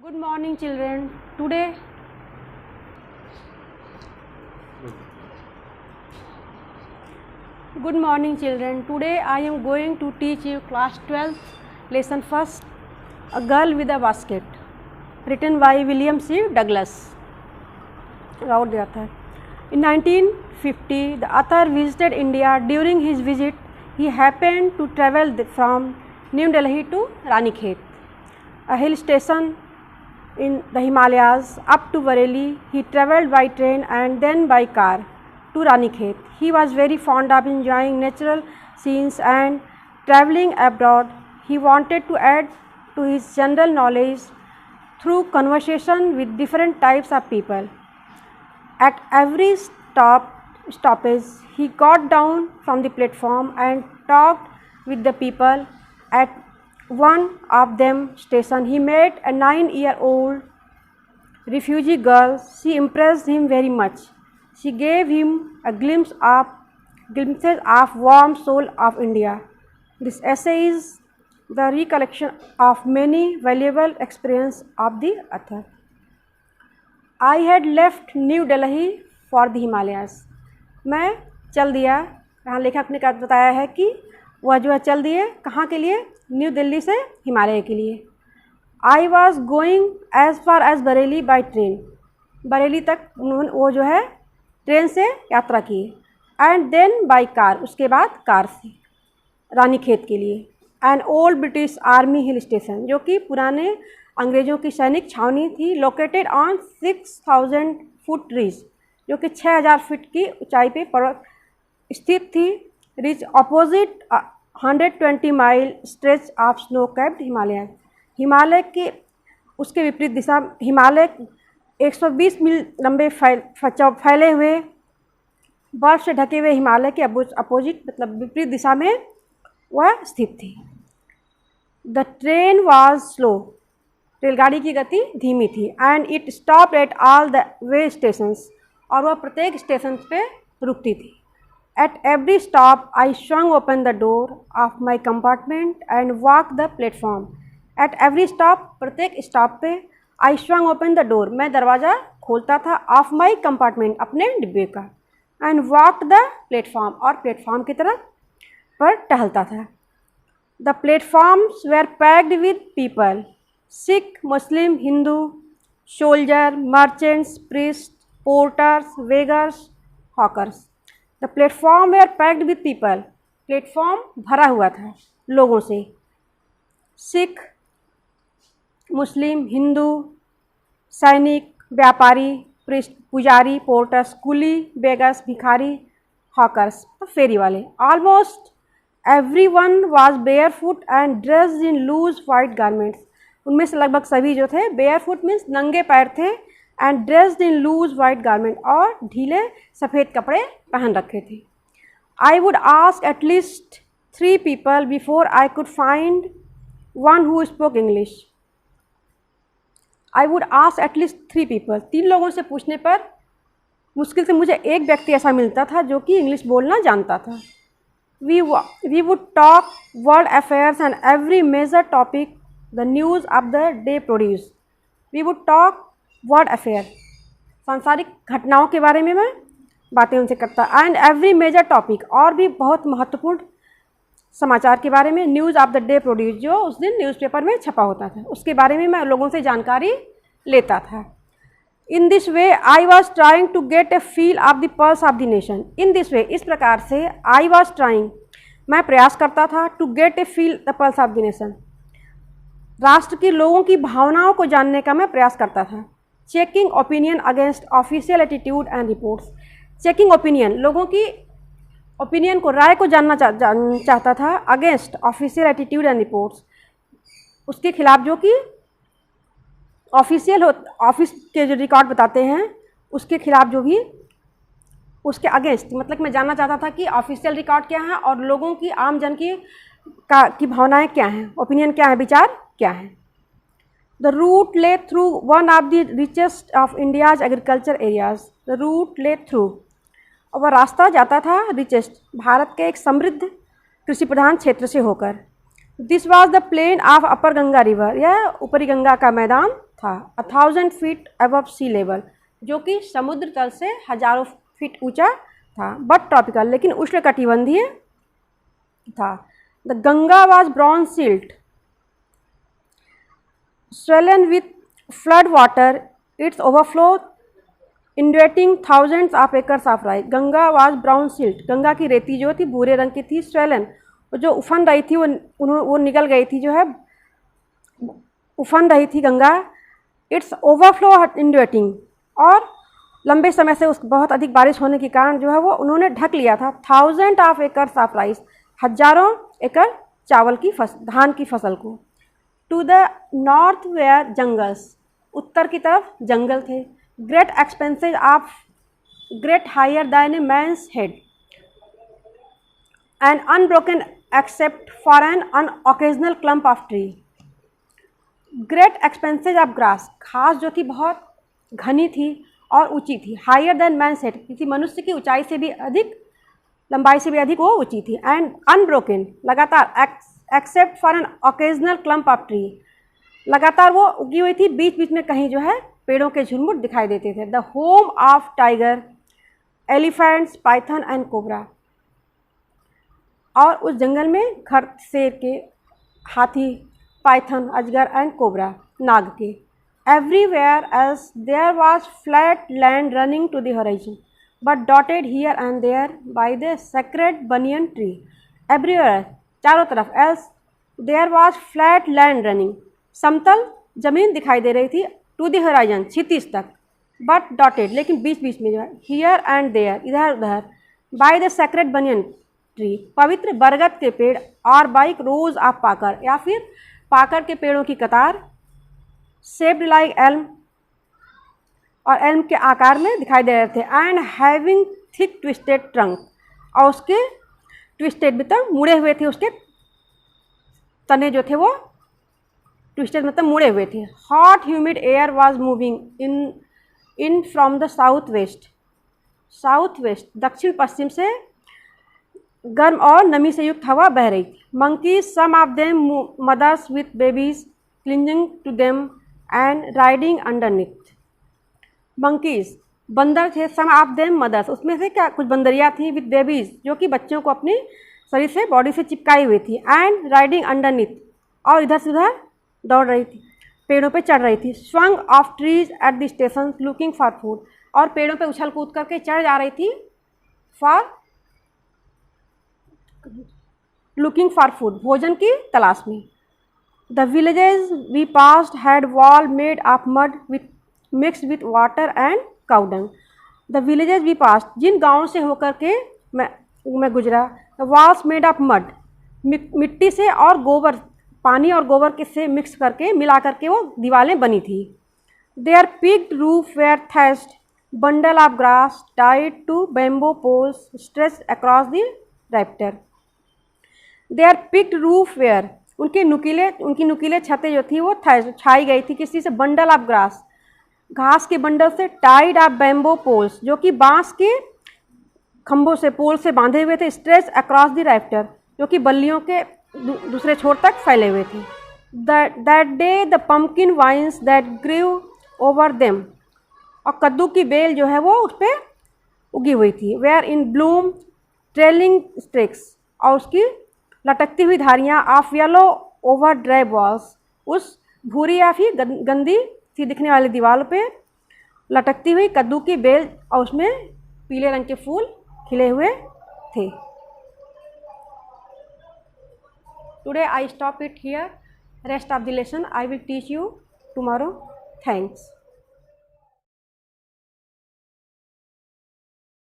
Good morning, children. Today, good morning, children. Today I am going to teach you class 12 lesson first, A Girl with a Basket, written by William C. Douglas. About the author. In 1950, the author visited India. During his visit, he happened to travel from New Delhi to Ranikhet, a hill station in the Himalayas. Up to Bareilly, he travelled by train and then by car to Ranikhet. He was very fond of enjoying natural scenes and travelling abroad. He wanted to add to his general knowledge through conversation with different types of people. At every stoppage, he got down from the platform and talked with the people. At one of them station, he met a 9-year-old refugee girl. She impressed him very much. She gave him a glimpses of warm soul of India. This essay is the recollection of many valuable experiences of the author. I had left New Delhi for the Himalayas. मैं चल दिया, यहाँ लेखक ने बताया है कि वह जो है चल दिए कहाँ के लिए, न्यू दिल्ली से हिमालय के लिए. I was going as far as Bareilly by train. Bareilly तक वो जो है ट्रेन से यात्रा की. एंड देन बाई कार, उसके बाद कार से रानीखेत के लिए. An old British army hill station, जो कि पुराने अंग्रेज़ों की सैनिक छावनी थी. लोकेटेड ऑन 6000 फुट रीज, जो कि 6000 फीट की ऊंचाई पे पर्वत स्थित थी. Rich opposite 120 mile stretch of snow capped Himalaya. Himalaya के उसके विपरीत दिशा, हिमालय 120 मील लंबे फैले हुए बर्फ से ढके हुए हिमालय के अपोजिट मतलब विपरीत दिशा में वह स्थित थी. द ट्रेन वाज स्लो, रेलगाड़ी की गति धीमी थी. And it stop at all the way stations, और वह प्रत्येक स्टेशन पे रुकती थी. At every stop, I swung open the door of my compartment and walked the platform. At every stop, प्रत्येक स्टॉप पे I swung open the door, मैं दरवाज़ा खोलता था, of my compartment, अपने डिब्बे का, and walked the platform, और प्लेटफॉर्म की तरफ पर टहलता था. The platforms were packed with people, Sikh, Muslim, Hindu, soldier, merchants, priests, porters, beggars, hawkers. The platform were packed with people, platform भरा हुआ था लोगों से. सिख, मुस्लिम, हिंदू, सैनिक, व्यापारी, प्रिस्ट, पुजारी, पोर्टर्स, कुली, बेगर्स, भिखारी, हॉकर्स, फेरी वाले. Almost everyone was barefoot and dressed in loose white garments. उनमें से लगभग सभी जो थे बेयर फुट मीन्स नंगे पैर थे, and dressed in loose white garment, और ढीले सफ़ेद कपड़े पहन रखे थे. I would ask at least 3 people before I could find one who spoke English. I would ask at least 3 people, 3 लोगों से पूछने पर मुश्किल से मुझे एक व्यक्ति ऐसा मिलता था जो कि इंग्लिश बोलना जानता था. We would talk world affairs and every major topic the news of the day produce. We would talk world affair, सांसारिक घटनाओं के बारे में मैं बातें उनसे करता. एंड एवरी मेजर टॉपिक, और भी बहुत महत्वपूर्ण समाचार के बारे में. News of the day produce, जो उस दिन न्यूज़पेपर में छपा होता था, उसके बारे में मैं लोगों से जानकारी लेता था. In this way I was trying to get a feel of the pulse of the nation. In this way, इस प्रकार से, आई वॉज ट्राइंग, मैं प्रयास करता था, to get a feel the pulse of the nation, राष्ट्र के लोगों की भावनाओं को जानने का मैं प्रयास करता था. Checking opinion against official attitude and reports. Checking opinion, लोगों की ओपिनियन को, राय को जानना चाहता था. Against official attitude and reports, उसके खिलाफ जो कि ऑफिशियल ऑफिस के जो रिकॉर्ड बताते हैं उसके खिलाफ जो भी, उसके अगेंस्ट, मतलब मैं जानना चाहता था कि ऑफिशियल रिकॉर्ड क्या है और लोगों की, आम जन की भावनाएं क्या हैं, ओपिनियन क्या है, विचार क्या है. The route lay through one of the richest of India's agriculture areas. The route lay through, और वह रास्ता जाता था रिचेस्ट, भारत के एक समृद्ध कृषि प्रधान क्षेत्र से होकर. This was the plain of upper Ganga river, यह ऊपरी गंगा का मैदान था, 1000 फीट अबव सी लेवल, जो कि समुद्र तल से हजारों फीट ऊंचा था, बट ट्रॉपिकल, लेकिन उष्णकटिबंधीय था। The Ganga was bronze silt swollen with flood water, its overflow inundating thousands of acres of rice. Ganga was brown silt, Ganga की रेती जो थी भूरे रंग की थी, swollen, जो उफन रही थी वो निकल गई थी, जो है उफन रही थी गंगा। इट्स ओवरफ्लो inundating, और लंबे समय से उस बहुत अधिक बारिश होने के कारण जो है वो उन्होंने ढक लिया था। 1000 ऑफ एकर्स ऑफ राइस, हजारों एकड़ चावल की धान की फसल को। To the north were jungles, उत्तर की तरफ जंगल थे। Great expanses of great higher than a man's head and unbroken except for an unoccasional clump of tree. Great expanses of grass, घास जो थी बहुत घनी थी और ऊंची थी। हायर दैन मैंस हेड, किसी मनुष्य की ऊंचाई से भी अधिक, लंबाई से भी अधिक वो ऊंची थी। एंड अनब्रोकन, लगातार, except for an occasional clump of tree, लगातार वो उगी हुई थी, बीच बीच में कहीं जो है पेड़ों के झुरमुट दिखाई देते थे। The home of tiger, elephants, Python and cobra, और उस जंगल में घर शेर के, हाथी, पाइथन, अजगर एंड कोबरा, नाग के। Everywhere else there was flat land running to the horizon, but dotted here and there by the sacred banyan tree. Everywhere, चारों तरफ, else there was flat land running, समतल जमीन दिखाई दे रही थी, टू द होराइजन, क्षितिज तक, बट डॉटेड, लेकिन बीच बीच में जो है, हियर एंड देयर, इधर उधर, bye the sacred banyan tree, पवित्र बरगद के पेड़, और बाइक रोज ऑफ पाकर, या फिर पाकर के पेड़ों की कतार, शेप्ड लाइक एल्म, और एल्म के आकार में दिखाई दे रहे थे। And having thick twisted trunk, और उसके ट्विस्टेड मतलब मुड़े हुए थे, उसके तने जो थे वो ट्विस्टेड मतलब मुड़े हुए थे। Hot humid air was moving in from the south west, दक्षिण पश्चिम से गर्म और नमी से युक्त हवा बह रही थी। Monkeys, some of them mothers with babies clinging to them and riding underneath. Monkeys, बंदर थे, सम ऑफ देम मदर्स, उसमें से क्या कुछ बंदरियाँ थी, विथ बेबीज, जो कि बच्चों को अपनी शरीर से, बॉडी से चिपकाई हुई थी। एंड राइडिंग अंडरनीथ, और इधर से उधर दौड़ रही थी, पेड़ों पे चढ़ रही थी। Swung of trees at the station looking for food, और पेड़ों पे उछल कूद करके चढ़ जा रही थी, फॉर लुकिंग फॉर फूड, भोजन की तलाश में। The villages we passed had wall made of mud with mixed with water and cow dung. The villages we passed, जिन गाँवों से होकर के मैं गुजरा, वॉल्स मेड ऑफ मड, मिट्टी से और गोबर, पानी और गोबर के से मिक्स करके, मिला करके वो दीवारें बनी थी। Their peaked roof were thatched, bundle of grass tied to bamboo poles stretched across the rafter. Their peaked roof were, उनकी नुकीले छतें जो थी वो छाई गई थी किसी से, बंडल ऑफ ग्रास, घास के बंडल से, टाइड ऑफ बैम्बो पोल्स, जो कि बांस के खंभों से, पोल से बांधे हुए थे, स्ट्रेच अक्रॉस द रैफ्टर, जो कि बल्लियों के दूसरे छोर तक फैले हुए थे। That day the pumpkin vines that grew over them, और कद्दू की बेल जो है वो उस पर उगी हुई थी। Were in bloom trailing streaks, और उसकी लटकती हुई धारियाँ, of yellow over dry walls, उस भूरी या फिर गंदी सी दिखने वाली दीवार पे लटकती हुई कद्दू की बेल, और उसमें पीले रंग के फूल खिले हुए थे। Today I stop it here. Rest of the lesson I will teach you tomorrow. Thanks.